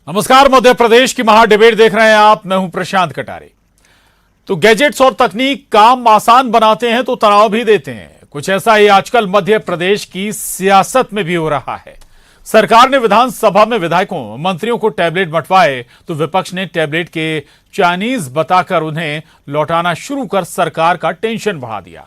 नमस्कार, मध्य प्रदेश की महा डिबेट देख रहे हैं आप। मैं हूं प्रशांत कटारे। तो गैजेट्स और तकनीक काम आसान बनाते हैं तो तनाव भी देते हैं। कुछ ऐसा ही आजकल मध्य प्रदेश की सियासत में भी हो रहा है। सरकार ने विधानसभा में विधायकों मंत्रियों को टैबलेट बंटवाए तो विपक्ष ने टैबलेट के चाइनीज बताकर उन्हें लौटाना शुरू कर सरकार का टेंशन बढ़ा दिया।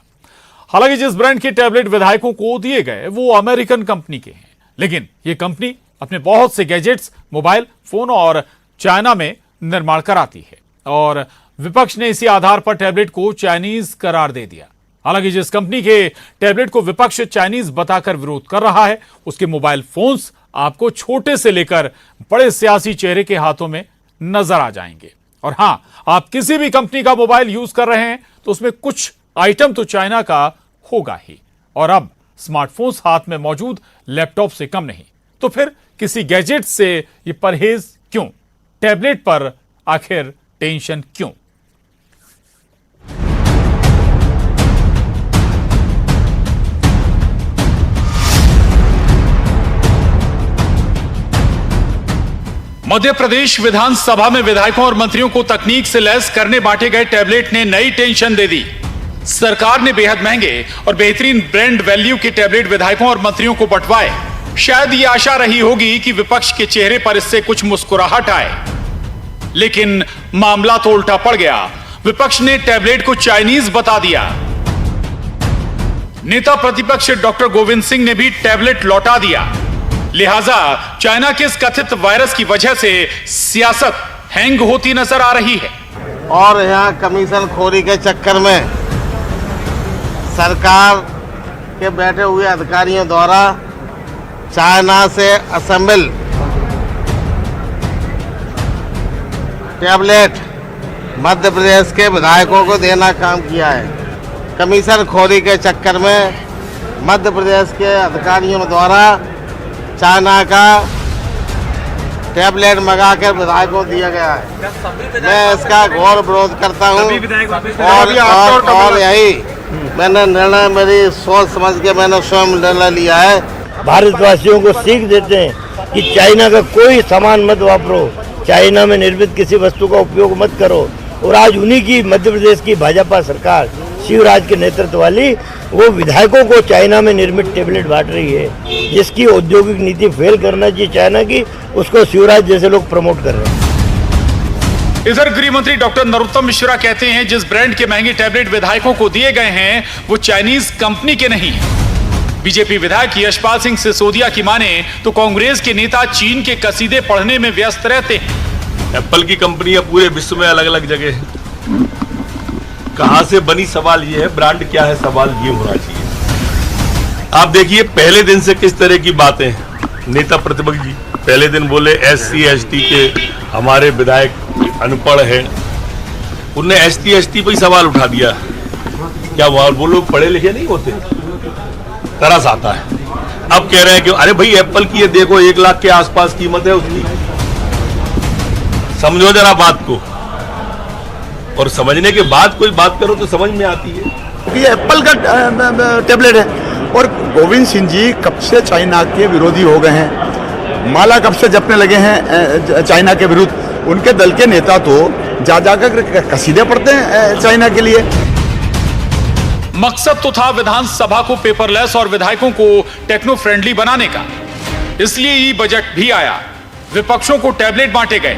हालांकि जिस ब्रांड के टैबलेट विधायकों को दिए गए वो अमेरिकन कंपनी के हैं, लेकिन ये कंपनी अपने बहुत से गैजेट्स, मोबाइल फोन और चाइना में निर्माण कराती है और विपक्ष ने इसी आधार पर टैबलेट को चाइनीज करार दे दिया। हालांकि जिस कंपनी के टैबलेट को विपक्ष चाइनीज बताकर विरोध कर रहा है उसके मोबाइल फोन्स आपको छोटे से लेकर बड़े सियासी चेहरे के हाथों में नजर आ जाएंगे। और हां, आप किसी भी कंपनी का मोबाइल यूज कर रहे हैं तो उसमें कुछ आइटम तो चाइना का होगा ही। और अब स्मार्टफोन्स हाथ में मौजूद लैपटॉप से कम नहीं, तो फिर किसी गैजेट से ये परहेज क्यों? टैबलेट पर आखिर टेंशन क्यों? मध्य प्रदेश विधानसभा में विधायकों और मंत्रियों को तकनीक से लैस करने बांटे गए टैबलेट ने नई टेंशन दे दी। सरकार ने बेहद महंगे और बेहतरीन ब्रांड वैल्यू के टैबलेट विधायकों और मंत्रियों को बंटवाए। शायद ये आशा रही होगी कि विपक्ष के चेहरे पर इससे कुछ मुस्कुराहट आए, लेकिन मामला तो उल्टा पड़ गया। विपक्ष ने टैबलेट को चाइनीज बता दिया। नेता प्रतिपक्ष डॉक्टर गोविंद सिंह ने भी टैबलेट लौटा दिया। लिहाजा चाइना के इस कथित वायरस की वजह से सियासत हैंग होती नजर आ रही है। और यहाँ कमीशन खोरी के चक्कर में सरकार के बैठे हुए अधिकारियों द्वारा चाइना से असेंबल टैबलेट मध्य प्रदेश के विधायकों को देना काम किया है। कमीशन खोरी के चक्कर में मध्य प्रदेश के अधिकारियों द्वारा चाइना का टैबलेट मंगा कर विधायकों को दिया गया है। मैं इसका घोर विरोध करता हूँ और यही मैंने निर्णय, मेरी सोच समझ के मैंने स्वयं निर्णय लिया है। भारतवासियों को सीख देते हैं कि चाइना का कोई सामान मत वापरो, चाइना में निर्मित किसी वस्तु का उपयोग मत करो। और आज उन्हीं की मध्य प्रदेश की भाजपा सरकार शिवराज के नेतृत्व वाली वो विधायकों को चाइना में निर्मित टैबलेट बांट रही है। जिसकी औद्योगिक नीति फेल करना चाहिए चाइना की, उसको शिवराज जैसे लोग प्रमोट कर रहे हैं। इधर गृह मंत्री डॉक्टर नरोत्तम मिश्रा कहते हैं जिस ब्रांड के महंगे टैबलेट विधायकों को दिए गए हैं वो चाइनीज कंपनी के नहीं है। बीजेपी विधायक यशपाल सिंह सिसोदिया की माने तो कांग्रेस के नेता चीन के कसीदे पढ़ने में व्यस्त रहते हैं। एप्पल की कंपनियां पूरे विश्व में अलग अलग जगह है। कहां से बनी सवाल ये है, ब्रांड क्या है सवाल ये होना चाहिए। आप देखिए पहले दिन से किस तरह की बातें हैं। नेता प्रतिपक्ष जी पहले दिन बोले SC ST के हमारे विधायक अनपढ़ हैं, उनने ST ST पर ही सवाल उठा दिया। क्या वो लोग पढ़े लिखे नहीं होते? तरस आता है। अब कह रहे हैं कि अरे भाई एप्पल की ये देखो 1 लाख के आसपास कीमत है उसकी। समझो जरा बात को, और समझने के बाद कोई बात करो तो समझ में आती है। ये एप्पल का टैबलेट है और गोविंद सिंह जी कब से चाइना के विरोधी हो गए हैं, माला कब से जपने लगे हैं चाइना के विरुद्ध। उनके दल के नेता तो जा जाकर कसीदे पढ़ते हैं चाइना के लिए। मकसद तो था विधानसभा को पेपरलेस और विधायकों को टेक्नो फ्रेंडली बनाने का, इसलिए ई बजट भी आया। विपक्षों को टैबलेट बांटे गए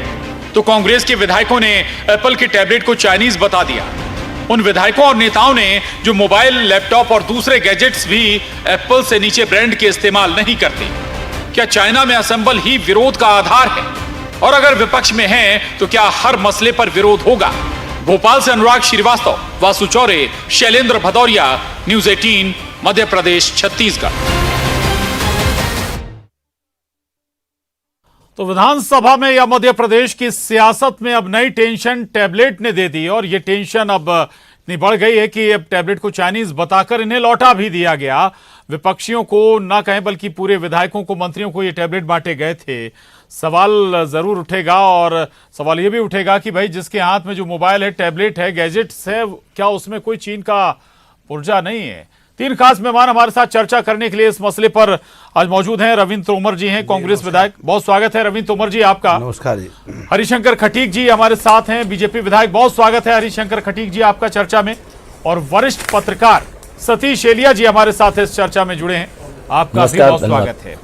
तो कांग्रेस के विधायकों ने एप्पल के टैबलेट को चाइनीज बता दिया। उन विधायकों और नेताओं ने जो मोबाइल, लैपटॉप और दूसरे गैजेट्स भी एप्पल से नीचे ब्रांड के इस्तेमाल नहीं करते। क्या चाइना में असेंबल ही विरोध का आधार है? और अगर विपक्ष में है तो क्या हर मसले पर विरोध होगा? भोपाल से अनुराग श्रीवास्तव, वासु चौरे, शैलेंद्र भदौरिया, न्यूज़ 18, मध्य प्रदेश, छत्तीसगढ़। तो विधानसभा में या मध्य प्रदेश की सियासत में अब नई टेंशन टैबलेट ने दे दी और ये टेंशन अब इतनी बढ़ गई है कि अब टैबलेट को चाइनीज बताकर इन्हें लौटा भी दिया गया। विपक्षियों को ना कहें बल्कि पूरे विधायकों को, मंत्रियों को ये टैबलेट बांटे गए थे। सवाल जरूर उठेगा और सवाल ये भी उठेगा कि भाई जिसके हाथ में जो मोबाइल है, टैबलेट है, गैजेट्स है, क्या उसमें कोई चीन का पुर्जा नहीं है? तीन खास मेहमान हमारे साथ चर्चा करने के लिए इस मसले पर आज मौजूद हैं। रविंद्र तोमर जी हैं, कांग्रेस विधायक, बहुत स्वागत है रविंद्र तोमर जी आपका। नमस्कार जी। हरिशंकर खटीक जी हमारे साथ हैं, बीजेपी विधायक, बहुत स्वागत है हरिशंकर खटीक जी आपका चर्चा में। और वरिष्ठ पत्रकार सतीश एलिया जी हमारे साथ इस चर्चा में जुड़े हैं, आपका भी बहुत स्वागत है।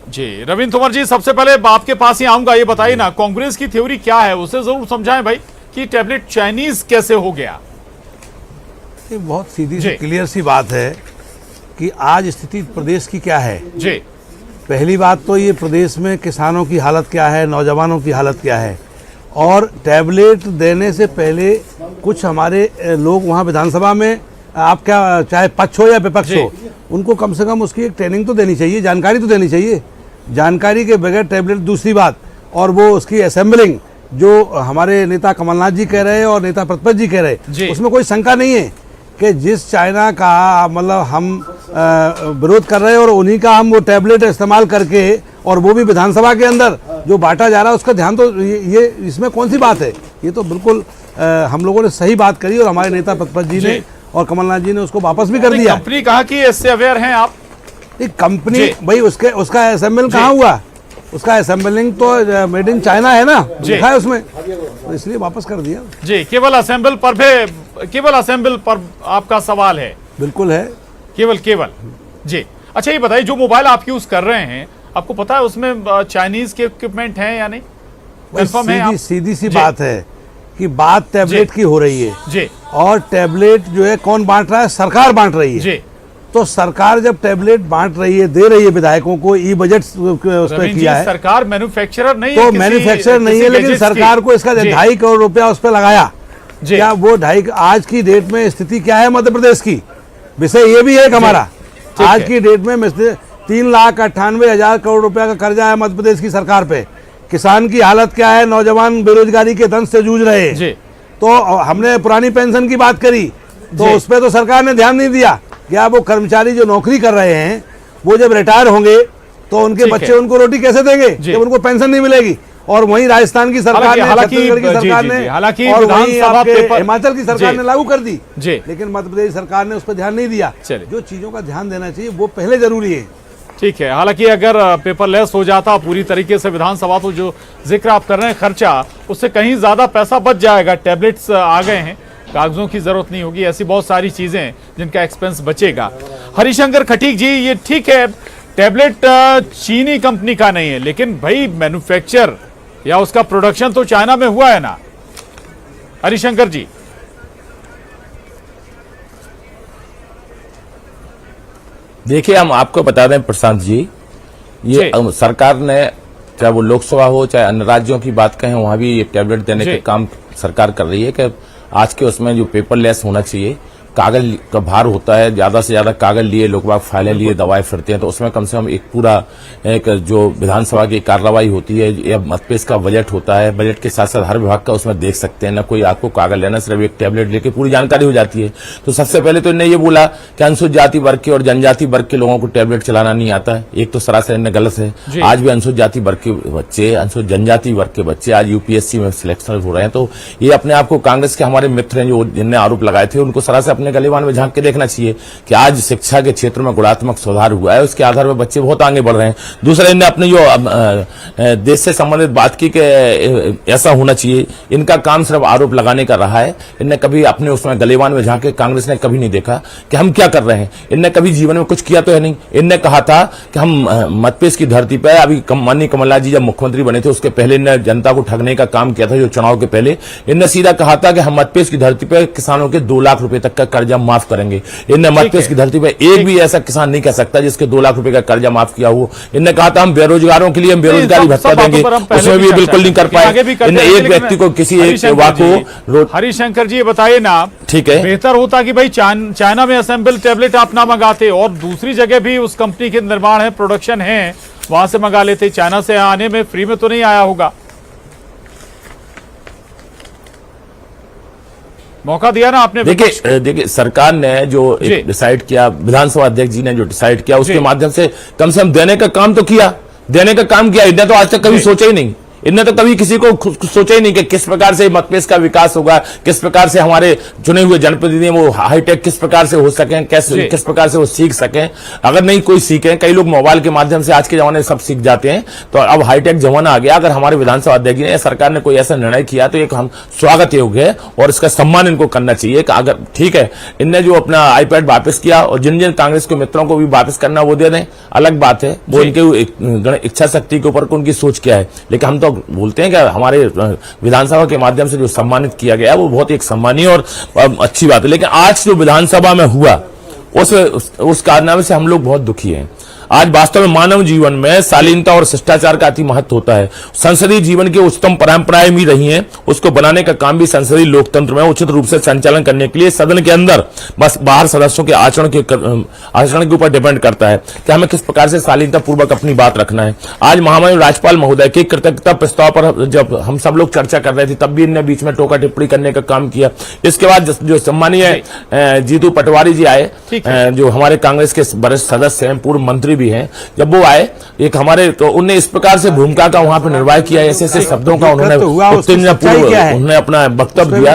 जी रविंद्र तोमर जी, सबसे पहले आपके पास ही आऊंगा, ये बताइए ना कांग्रेस की थ्योरी क्या है, उसे जरूर समझाएं भाई कि टैबलेट चाइनीज कैसे हो गया। ये बहुत सीधी सी क्लियर सी बात है कि आज स्थिति प्रदेश की क्या है। जी पहली बात तो ये प्रदेश में किसानों की हालत क्या है, नौजवानों की हालत क्या है। और टैबलेट देने से पहले कुछ हमारे लोग वहाँ विधानसभा में, आप क्या चाहे पक्ष हो या विपक्ष हो, उनको कम से कम उसकी एक ट्रेनिंग तो देनी चाहिए, जानकारी तो देनी चाहिए। जानकारी के बगैर टैबलेट, दूसरी बात, और वो उसकी असेंबलिंग जो हमारे नेता कमलनाथ जी कह रहे हैं और नेता प्रतिपक्ष जी कह रहे हैं, उसमें कोई शंका नहीं है कि जिस चाइना का मतलब हम विरोध कर रहे हैं और उन्हीं का हम वो टैबलेट इस्तेमाल करके, और वो भी विधानसभा के अंदर जो बांटा जा रहा है, उसका ध्यान तो ये इसमें कौन सी बात है। ये तो बिल्कुल हम लोगों ने सही बात करी और हमारे नेता प्रतिपक्ष जी ने और कमलनाथ जी ने उसको वापस भी कर दिया। कंपनी कहा कि इससे अवेयर हैं आप। कंपनी भाई उसका असेंबल कहाँ हुआ, उसका असेंबलिंग तो मेड इन चाइना है ना, लिखा है उसमें, तो इसलिए वापस कर दिया। जी केवल असेंबल पर आपका सवाल है। बिल्कुल है, केवल जी। अच्छा ये बताइए, जो मोबाइल आप यूज कर रहे हैं, आपको पता है उसमें चाइनीज के इक्विपमेंट हैं या नहीं? कंफर्म है आप? सीधी सी बात है कि बात टैबलेट की हो रही है जी, और टैबलेट जो है कौन बांट रहा है, सरकार बांट रही है जी। तो सरकार जब टैबलेट बांट रही है, दे रही है विधायकों को, ई बजट उस पर किया है, सरकार मैन्युफैक्चरर नहीं तो है, मैन्युफैक्चरर नहीं है, लेकिन सरकार को इसका 2.5 करोड़ रुपया उस पर लगाया। क्या वो 2.5, आज की डेट में स्थिति क्या है मध्य प्रदेश की, विषय ये भी है कि हमारा आज की डेट में 3,98,000 करोड़ रुपया का कर्जा है मध्य प्रदेश की सरकार पे। किसान की हालत क्या है, नौजवान बेरोजगारी के दंश से जूझ रहे हैं। तो हमने पुरानी पेंशन की बात करी, तो उस पर तो सरकार ने ध्यान नहीं दिया। क्या वो कर्मचारी जो नौकरी कर रहे हैं, वो जब रिटायर होंगे तो उनके बच्चे उनको रोटी कैसे देंगे जब उनको पेंशन नहीं मिलेगी। और वहीं राजस्थान की सरकार ने, छत्तीसगढ़ की सरकार ने, और वहीं आपके हिमाचल की सरकार ने लागू कर दी, लेकिन मध्य प्रदेश सरकार ने उस पर ध्यान नहीं दिया। जो चीजों का ध्यान देना चाहिए वो पहले जरूरी है। ठीक है, हालांकि अगर पेपरलेस हो जाता पूरी तरीके से विधानसभा, तो जो जिक्र आप कर रहे हैं खर्चा, उससे कहीं ज्यादा पैसा बच जाएगा। टैबलेट्स आ गए हैं, कागजों की जरूरत नहीं होगी, ऐसी बहुत सारी चीजें जिनका एक्सपेंस बचेगा। हरिशंकर खटीक जी, ये ठीक है टैबलेट चीनी कंपनी का नहीं है, लेकिन भाई मैन्युफैक्चर या उसका प्रोडक्शन तो चाइना में हुआ है ना हरिशंकर जी। देखिए, हम आपको बता दें प्रशांत जी, ये सरकार ने, चाहे वो लोकसभा हो चाहे अन्य राज्यों की बात कहें, वहां भी ये टैबलेट देने के काम सरकार कर रही है कि आज के उसमें जो पेपरलेस होना चाहिए, कागज का भार होता है, ज्यादा से ज्यादा कागज लिए लोग बाग फाइलें लिए दवाएं फिरते हैं, तो उसमें कम से कम एक पूरा एक जो विधानसभा की कार्रवाई होती है या मतपेश का बजट होता है, बजट के साथ साथ हर विभाग का उसमें देख सकते हैं, ना कोई आपको कागज लेना, सिर्फ एक टैबलेट लेके पूरी जानकारी हो जाती है। तो सबसे पहले तो इन्हें ये बोला कि अनुसूचित जाति वर्ग के और जनजाति वर्ग के लोगों को टैबलेट चलाना नहीं आता है, एक तो सरासर इन्हें गलत है। आज भी अनुसूचित जाति वर्ग के बच्चे, अनुसूचित जनजाति वर्ग के बच्चे आज यूपीएससी में सिलेक्शन हो रहे हैं, तो ये अपने आप को कांग्रेस के हमारे मित्र हैं जो जिनने आरोप लगाए थे, उनको सरासर अपने गलीबान में झांक के देखना चाहिए कि आज शिक्षा के क्षेत्र में गुणात्मक सुधार हुआ है, उसके आधार पर बच्चे बहुत आगे बढ़ रहे हैं। दूसरा, इन्हें अपने जो देश से संबंधित बात की कि ऐसा होना चाहिए, इनका काम सिर्फ आरोप लगाने का रहा है। इनने कभी अपने उसमें गलीबान में झांके कांग्रेस ने कभी नहीं देखा कि हम क्या कर रहे हैं। इनने कभी जीवन में कुछ किया तो है नहीं। इनने कहा था कि हम मतपेश की धरती पर, अभी माननीय कमलनाथ जी जब मुख्यमंत्री बने थे उसके पहले इन्हें जनता को ठगने का काम किया था, जो चुनाव के पहले इनने सीधा कहा था कि हम मतपेश की धरती पर किसानों के 2 लाख रुपए तक का कर्जा माफ करेंगे। इनने मतपेश की धरती पर एक भी ऐसा किसान नहीं कह सकता जिसके 2 लाख रुपए का कर्जा माफ किया हो। इनने कहा था हम बेरोजगारों के लिए हम बेरोजगारी भत्ता देंगे, उसमें भी बिल्कुल नहीं कर पाए। इनने एक व्यक्ति को किसी एक वाको। हरिशंकर जी बताइए ना, ठीक है, बेहतर होता कि भाई चाइना में असेंबल टैबलेट आप ना मंगाते और दूसरी जगह भी उस कंपनी के निर्माण है, प्रोडक्शन है, वहां से मंगा लेते। चाइना से आने में फ्री में तो नहीं आया होगा, मौका दिया ना आपने। देखिए सरकार ने जो डिसाइड किया, विधानसभा अध्यक्ष जी ने जो डिसाइड किया, उसके माध्यम से कम देने का काम तो किया, देने का काम किया। इन्हें तो आज तक कभी सोचा ही नहीं, इनने तो कभी किसी को सोचा ही नहीं कि किस प्रकार से मतपेश का विकास होगा, किस प्रकार से हमारे चुने हुए जनप्रतिनिधि वो हाईटेक किस प्रकार से हो सकें, किस प्रकार से वो सीख सकें। अगर नहीं कोई सीखे, कई लोग मोबाइल के माध्यम से आज के जमाने में सब सीख जाते हैं, तो अब हाईटेक जमाना आ गया। अगर हमारे विधानसभा अध्यक्ष ने सरकार ने कोई ऐसा निर्णय किया तो एक हम स्वागत योग्य है और इसका सम्मान इनको करना चाहिए। अगर ठीक है, इनने जो अपना आईपैड वापस किया और जिन जिन कांग्रेस के मित्रों को भी वापस करना वो दे दें, अलग बात है, वो इनके इच्छा शक्ति के ऊपर उनकी सोच क्या है। लेकिन हम तो बोलते हैं कि हमारे विधानसभा के माध्यम से जो सम्मानित किया गया वो बहुत एक सम्मानीय और अच्छी बात है। लेकिन आज जो विधानसभा में हुआ उस कारनामे से हम लोग बहुत दुखी हैं। आज वास्तव में मानव जीवन में शालीनता और शिष्टाचार का अति महत्व होता है। संसदीय जीवन की उच्चतम परंपराएं भी रही हैं, उसको बनाने का काम भी संसदीय लोकतंत्र में उचित रूप से संचालन करने के लिए सदन के अंदर बस बाहर सदस्यों के आचरण के ऊपर डिपेंड करता है कि हमें किस प्रकार से शालीनता पूर्वक अपनी बात रखना है। आज महामहिम राज्यपाल महोदय के कृतज्ञता प्रस्ताव पर जब हम सब लोग चर्चा कर रहे थे तब भी इनने बीच में टोका टिप्पणी करने का काम किया। इसके बाद जो सम्मानीय जीतू पटवारी जी आए, जो हमारे कांग्रेस के वरिष्ठ सदस्य हैं, पूर्व मंत्री भी हैं, जब वो आए एक हमारे तो उन्होंने इस प्रकार से भूमिका का वहां पर निर्वाह किया, ऐसे ऐसे शब्दों का उन्होंने उन्होंने अपना वक्तव्य दिया।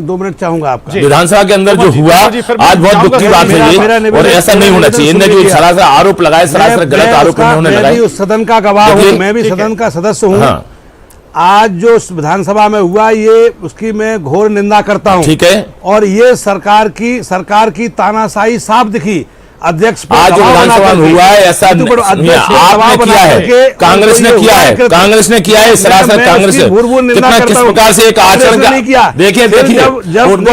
2 मिनट चाहूंगा आपका। विधानसभा के अंदर जो हुआ आज बहुत दुख की बात है ये, और ऐसा नहीं होना चाहिए। इनने जो सरासर आरोप लगाए, सरासर गलत आरोप उन्होंने लगाए। सदन का गवाह हूँ, मैं भी सदन का सदस्य हूँ। आज जो विधानसभा में हुआ ये उसकी मैं घोर निंदा करता हूँ। ठीक है, और ये सरकार की तानाशाही साफ दिखी। अध्यक्ष आज जो विधानसभा में हुआ है ऐसा आपने किया है, कांग्रेस ने किया है, कांग्रेस ने किया है, सरासर कांग्रेस कितना किस प्रकार से एक आचरण का देखिए उनको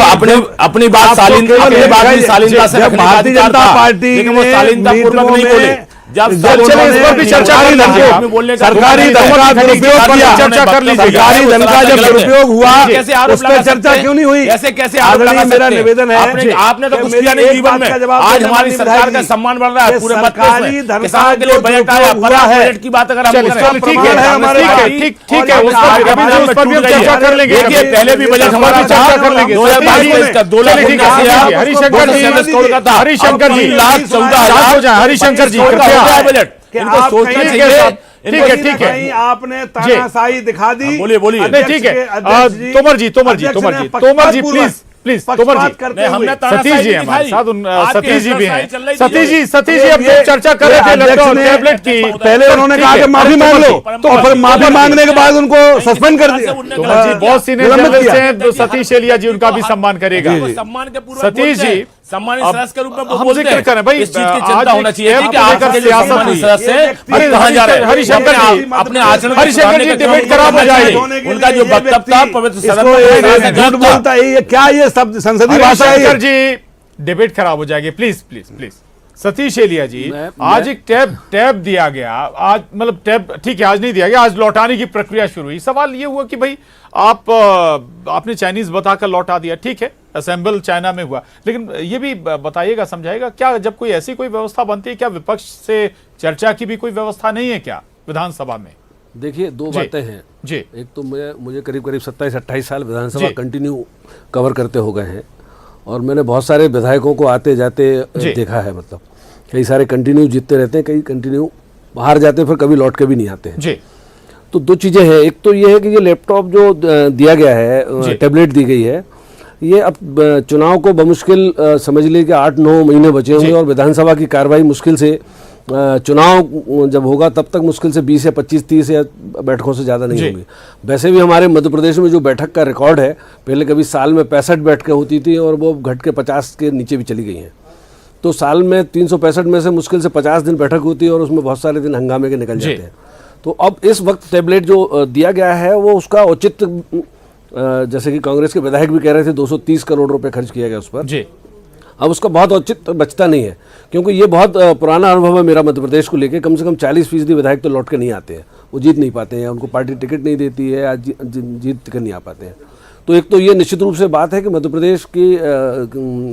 अपनी बात शालीनता से भारतीय जनता पार्टी वो शालीनता पूर्वक नहीं बोले। जब इस पर भी चर्चा सरकारी धन का दुरुपयोग किया, चर्चा कर लीजिए। सरकारी धन का जब दुरुपयोग हुआ उस पर चर्चा क्यों नहीं हुई? कैसे मेरा निवेदन है, आपने तो कुछ किया नहीं जीवन में। आज हमारी सरकार का सम्मान बढ़ रहा है पूरे सरकारी धन का के लिए बजट आया, बजट की बात अगर हम करें ठीक है उस पर भी चर्चा कर लेंगे। पहले भी बजट हमारा चर्चा कर लेंगे। 2022 का 2 लाख हरिशंकर जी बजट इनको सोचना चाहिए। ठीक है आपने तानाशाही दिखा दी। बोलिए ठीक है। तोमर जी प्लीज तोमर जी, हमने सतीश जी हमारे साथ, सतीश जी भी हैं। सतीश जी अब चर्चा कर रहे थे लैपटॉप टैबलेट की, पहले उन्होंने कहा कि माफी मांग लो, तो फिर माफी मांगने के बाद उनको सस्पेंड कर दिया। बहुत सीनियर जर्नलिस्ट हैं तो सतीश एलिया जी उनका भी सम्मान करेगा। सम्मान के पूर्वक सतीश जी सम्मानित सदस्य के रूप में हम जिक्र करें भाई, इस चीज की चिंता होना चाहिए कि आपके जो सम्मानित सदस्य हैं कहां जा रहे हैं। हरिशंकर जी अपने आचरण हरिशंकर जी डिबेट खराब हो जाएगी। उनका जो वक्तव्य था पवित्र सदन में झूठ बोलता है, क्या ये शब्द संसदीय भाषा है? हरिशंकर जी डिबेट खराब हो जाएगी, प्लीज। सतीश एलिया जी, आज एक टैब दिया गया, आज मतलब टैब ठीक है आज नहीं दिया गया, आज लौटाने की प्रक्रिया शुरू हुई। सवाल ये हुआ कि भाई आपने चाइनीज बताकर लौटा दिया, ठीक है असेंबल चाइना में हुआ, लेकिन ये भी बताइएगा समझाइएगा क्या जब कोई ऐसी कोई व्यवस्था बनती है क्या विपक्ष से चर्चा की भी कोई व्यवस्था नहीं है क्या विधानसभा में? देखिए 2 बातें हैं जी। एक तो मुझे करीब 27-28 साल विधानसभा कंटिन्यू कवर करते हो गए हैं और मैंने बहुत सारे विधायकों को आते जाते देखा है। मतलब कई सारे कंटिन्यू जीतते रहते हैं, कई कंटिन्यू बाहर जाते हैं, फिर कभी लौट के भी नहीं आते हैं जी। तो 2 चीज़ें हैं। एक तो ये है कि ये लैपटॉप जो दिया गया है, टैबलेट दी गई है, ये अब चुनाव को बमुश्किल समझ लीजिए कि 8-9 महीने बचे होंगे और विधानसभा की कार्रवाई मुश्किल से चुनाव जब होगा तब तक मुश्किल से 20 या 25-30 या बैठकों से ज़्यादा नहीं होंगी। वैसे भी हमारे मध्य प्रदेश में जो बैठक का रिकॉर्ड है, पहले कभी साल में 65 बैठकें होती थी और वो घट के 50 के नीचे भी चली गई हैं। तो साल में 365 में से मुश्किल से 50 दिन बैठक होती है और उसमें बहुत सारे दिन हंगामे के निकल जाते हैं। तो अब इस वक्त टैबलेट जो दिया गया है वो उसका उचित, जैसे कि कांग्रेस के विधायक भी कह रहे थे 230 करोड़ रुपए खर्च किया गया उस पर जी। अब उसका बहुत औचित्य बचता नहीं है क्योंकि ये बहुत पुराना अनुभव है मेरा मध्य प्रदेश को लेकर। कम से कम 40% विधायक तो लौट के नहीं आते हैं, वो जीत नहीं पाते हैं, उनको पार्टी टिकट नहीं देती है, आज जीत कर नहीं आ पाते हैं। तो एक तो ये निश्चित रूप से बात है कि मध्य प्रदेश की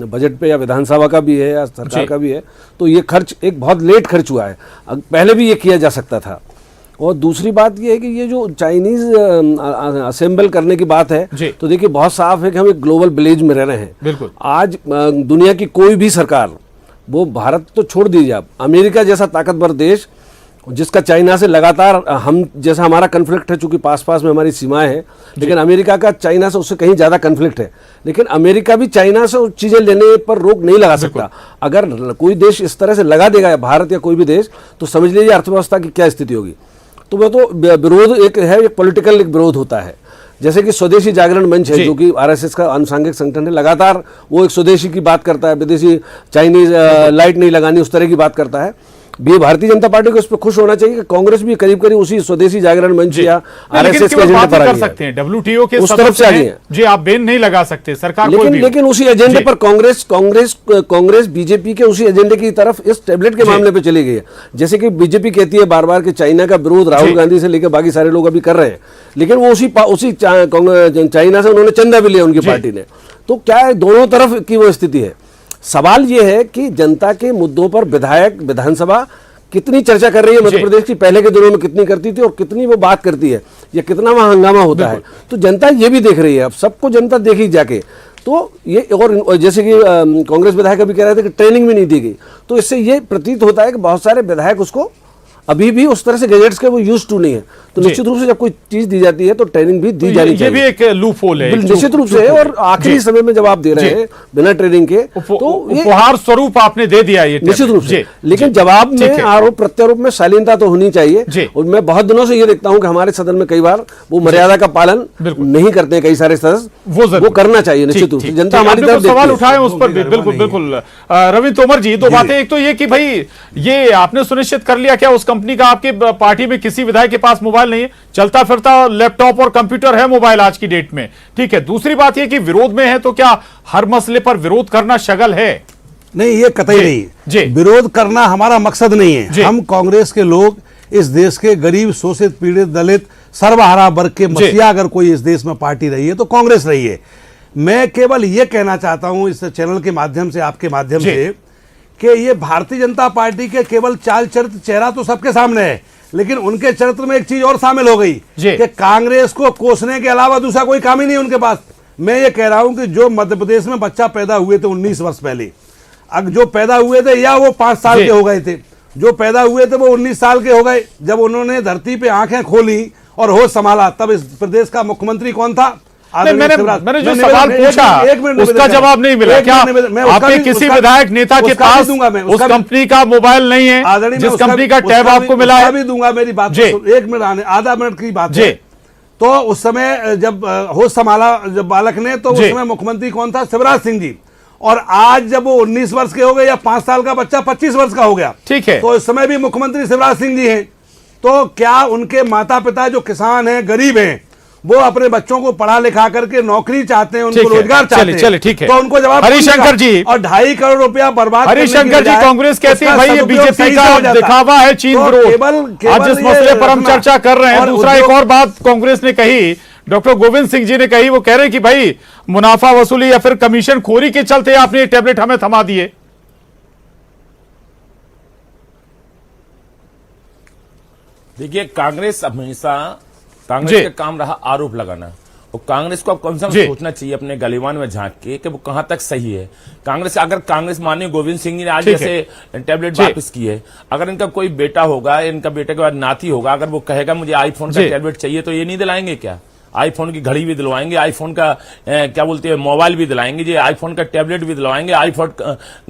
बजट पे या विधानसभा का भी है या सरकार का भी है, तो ये खर्च एक बहुत लेट खर्च हुआ है, पहले भी ये किया जा सकता था। और दूसरी बात ये है कि ये जो चाइनीज असेंबल करने की बात है, तो देखिए बहुत साफ है कि हम एक ग्लोबल विलेज में रह रहे हैं। बिल्कुल। आज दुनिया की कोई भी सरकार, वो भारत तो छोड़ दीजिए आप, अमेरिका जैसा ताकतवर देश जिसका चाइना से लगातार हम जैसा हमारा कन्फ्लिक्ट है, चूंकि पास पास में हमारी सीमाएं हैं, लेकिन अमेरिका का चाइना से उससे कहीं ज्यादा कन्फ्लिक्ट है। लेकिन अमेरिका भी चाइना से चीजें लेने पर रोक नहीं लगा सकता। अगर कोई देश इस तरह से लगा देगा, भारत या कोई भी देश, तो समझ लीजिए अर्थव्यवस्था की क्या स्थिति होगी। तो वह तो विरोध एक है, एक पॉलिटिकल एक विरोध होता है। जैसे कि स्वदेशी जागरण मंच है, जो कि आरएसएस का आनुषंगिक संगठन है, लगातार वो एक स्वदेशी की बात करता है, विदेशी चाइनीज लाइट नहीं लगानी, उस तरह की बात करता है। भी भारतीय जनता पार्टी को इस पर खुश होना चाहिए कि कांग्रेस भी करीब करीब उसी स्वदेशी जागरण मंच या आरएसएस के एजेंडे पर कर सकते हैं। डब्ल्यूटीओ के उस तरफ से आ गई है जी, आप बैन नहीं लगा सकते सरकार, लेकिन उसी एजेंडे पर कांग्रेस बीजेपी के उसी एजेंडे की तरफ इस टैबलेट के मामले पे चली गई है। जैसे कि बीजेपी कहती है बार बार कि चाइना का विरोध राहुल गांधी से लेकर बाकी सारे लोग अभी कर रहे हैं, लेकिन वो उसी चाइना से उन्होंने चंदा भी लिया उनकी पार्टी ने। तो क्या है, दोनों तरफ की वो स्थिति है। सवाल ये है कि जनता के मुद्दों पर विधायक विधानसभा कितनी चर्चा कर रही है मध्य प्रदेश की, पहले के दिनों में कितनी करती थी और कितनी वो बात करती है, या कितना वहां हंगामा होता है। तो जनता ये भी देख रही है, अब सबको जनता देखी जाके। तो ये और जैसे कि कांग्रेस विधायक अभी कह रहे थे कि ट्रेनिंग भी नहीं दी गई, तो इससे ये प्रतीत होता है कि बहुत सारे विधायक उसको अभी भी उस तरह से गैजेट्स के वो यूज टू नहीं है। तो निश्चित रूप से जब कोई चीज दी जाती है तो ट्रेनिंग भी दी जानी चाहिए। ये भी एक लूप होल है निश्चित रूप से, और आखिरी समय में जब आप दे रहे हैं बिना ट्रेनिंग के, तो उपहार स्वरूप आपने दे दिया ये निश्चित रूप से। लेकिन जवाब में आरोप प्रत्यारोप में शालीनता तो होनी चाहिए। और मैं बहुत दिनों से ये देखता हूं कि हमारे सदन में कई बार वो मर्यादा का पालन नहीं करते हैं कई सारे सदस्य, वो करना चाहिए निश्चित रूप से। जनता हमारी तरफ सवाल उठाए उस पर भी, बिल्कुल बिल्कुल। रविंद्र तोमर जी, दो बातें। एक तो ये कि भाई ये आपने सुनिश्चित कर लिया क्या उस कंपनी का आपके पार्टी में किसी विधायक के पास मोबाइल नहीं है, चलता फिरता लैपटॉप और कंप्यूटर है मोबाइल आज की डेट में, ठीक है। दूसरी बात यह कि विरोध में है तो क्या हर मसले पर विरोध करना शगल है? नहीं, ये कतई नहीं। विरोध करना हमारा मकसद नहीं है। हम कांग्रेस के लोग इस देश के गरीब, शोषित, पीड़ित, दलित, सर्वहारा वर्ग के मसीहा अगर कोई इस देश में पार्टी रही है तो कांग्रेस रही है। मैं केवल ये कहना चाहता हूं इस चैनल के माध्यम से, आपके माध्यम से, कि ये भारतीय जनता पार्टी के केवल चाल चरित्र, चेहरा तो सबके सामने है, लेकिन उनके चरित्र में एक चीज और शामिल हो गई कि कांग्रेस को कोसने के अलावा दूसरा कोई काम ही नहीं उनके पास। मैं ये कह रहा हूं कि जो मध्य प्रदेश में बच्चा पैदा हुए थे 19 वर्ष पहले, अब जो पैदा हुए थे या वो 5 साल के हो गए थे, जो पैदा हुए थे वो 19 साल के हो गए, जब उन्होंने धरती पे आंखें खोली और होश संभाला, तब इस प्रदेश का मुख्यमंत्री कौन था? मैंने जो सवाल पूछा उसका जवाब नहीं मिला। क्या आपके किसी विधायक नेता के पास उस कंपनी का मोबाइल नहीं है जिस कंपनी का टैब आपको मिला है? भी दूंगा, मेरी बात 1 मिनट, आधा मिनट की बात है। तो उस समय जब होश संभाला जब बालक ने, तो उस समय मुख्यमंत्री कौन था? शिवराज सिंह जी। और आज जब वो 19 वर्ष के हो गए या 5 साल का बच्चा 25 वर्ष का हो गया, ठीक है, तो इस समय भी मुख्यमंत्री शिवराज सिंह जी हैं। तो क्या उनके माता पिता जो किसान हैं, गरीब हैं, वो अपने बच्चों को पढ़ा लिखा करके नौकरी चाहते हैं, उनको रोजगार चाहते हैं? चले ठीक है, तो उनको जवाब हरिशंकर जी। और 2.5 करोड़ रुपया बर्बाद। हरिशंकर जी, कांग्रेस कहती है भाई ये बीजेपी का दिखावा है, चीन विरोध। आज जिस मसले पर हम चर्चा कर रहे हैं, दूसरा एक और बात कांग्रेस ने कही, डॉक्टर गोविंद सिंह जी ने कही, वो कह रहे हैं कि भाई मुनाफा वसूली या फिर कमीशन खोरी के चलते आपने ये टैबलेट हमें थमा दिए। देखिए, कांग्रेस हमेशा कांग्रेस का काम रहा आरोप लगाना, और कांग्रेस को अब कम से कम सोचना चाहिए अपने गलीवान में झांक के कि वो कहां तक सही है। कांग्रेस माननीय गोविंद सिंह जी ने आज जैसे टैबलेट वापस की है, अगर इनका कोई बेटा होगा, इनका बेटे के बाद नाती होगा, अगर वो कहेगा मुझे आईफोन का टैबलेट चाहिए, तो ये नहीं दिलाएंगे क्या? आईफोन की घड़ी भी दिलवाएंगे, आईफोन का क्या बोलते हैं मोबाइल भी दिलाएंगे जी, आईफोन का टैबलेट भी दिलवाएंगे, आईफोन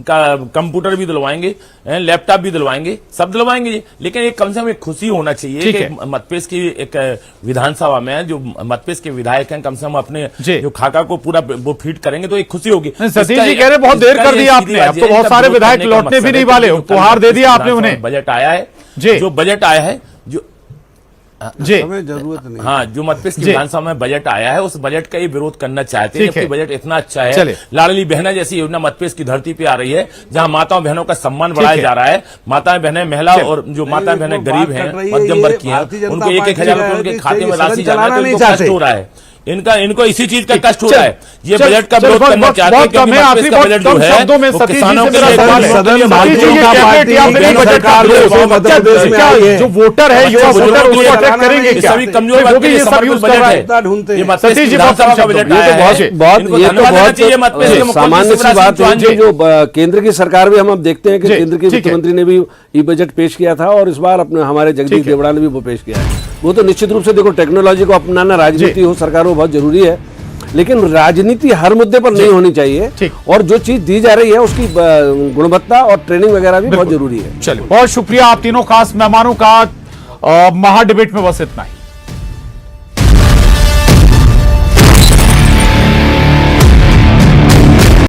का कंप्यूटर भी दिलवाएंगे, लैपटॉप भी दिलवाएंगे, सब दिलवाएंगे जी। लेकिन एक कम से कम एक खुशी होना चाहिए कि मध्यप्रदेश की एक विधानसभा में जो मध्यप्रदेश के विधायक हैं, कम से कम अपने जो खाका को पूरा वो फीट करेंगे तो एक खुशी होगी। सतीश जी कह रहे बहुत देर कर दिया आपने, अब तो बहुत सारे विधायक लौटने भी नहीं वाले, उपहार दे दिया आपने उन्हें। बजट आया है, जो बजट आया है, जो हमें जरूरत नहीं। हाँ, जो मध्यप्रदेश की विधानसभा में बजट आया है, उस बजट का ही विरोध करना चाहते हैं, जबकि बजट इतना अच्छा है। लाडली बहना जैसी योजना मध्यप्रदेश की धरती पे आ रही है, जहां माताओं बहनों का सम्मान बढ़ाया जा रहा है। माताएं बहनें, महिला और जो माताएं बहनें गरीब हैं, मध्यम वर्ग की हैं, उनको 1-1 हजार रुपए उनके खाते में राशि जाना है, तो इनको कष्ट हो रहा है। इनको इसी चीज का कष्ट हो रहा है। ये बजट का विरोध करना चाहते हैं क्योंकि मजलिस का बजट जो है वो किसानों के लिए जो वोटर है, युवा वोटर, उसको अट्रैक्ट करेंगे क्या? सभी कमजोर वर्ग के लिए समर्पित बजट है। ये मत विधानसभा का बजट आया है, बहुत सामान्य सी बात है। जो केंद्र की सरकार भी हम अब देखते हैं कि केंद्र के वित्त मंत्री ने भी ई बजट पेश किया था और इस बार अपने हमारे जगदीश देवड़ा ने भी वो पेश किया है। वो तो निश्चित रूप से देखो, टेक्नोलॉजी को अपनाना राजनीति हो सरकार हो बहुत जरूरी है, लेकिन राजनीति हर मुद्दे पर नहीं होनी चाहिए और जो चीज दी जा रही है उसकी गुणवत्ता और ट्रेनिंग वगैरह भी बहुत जरूरी है। चलिए, बहुत शुक्रिया आप तीनों खास मेहमानों का। महा डिबेट में बस इतना ही।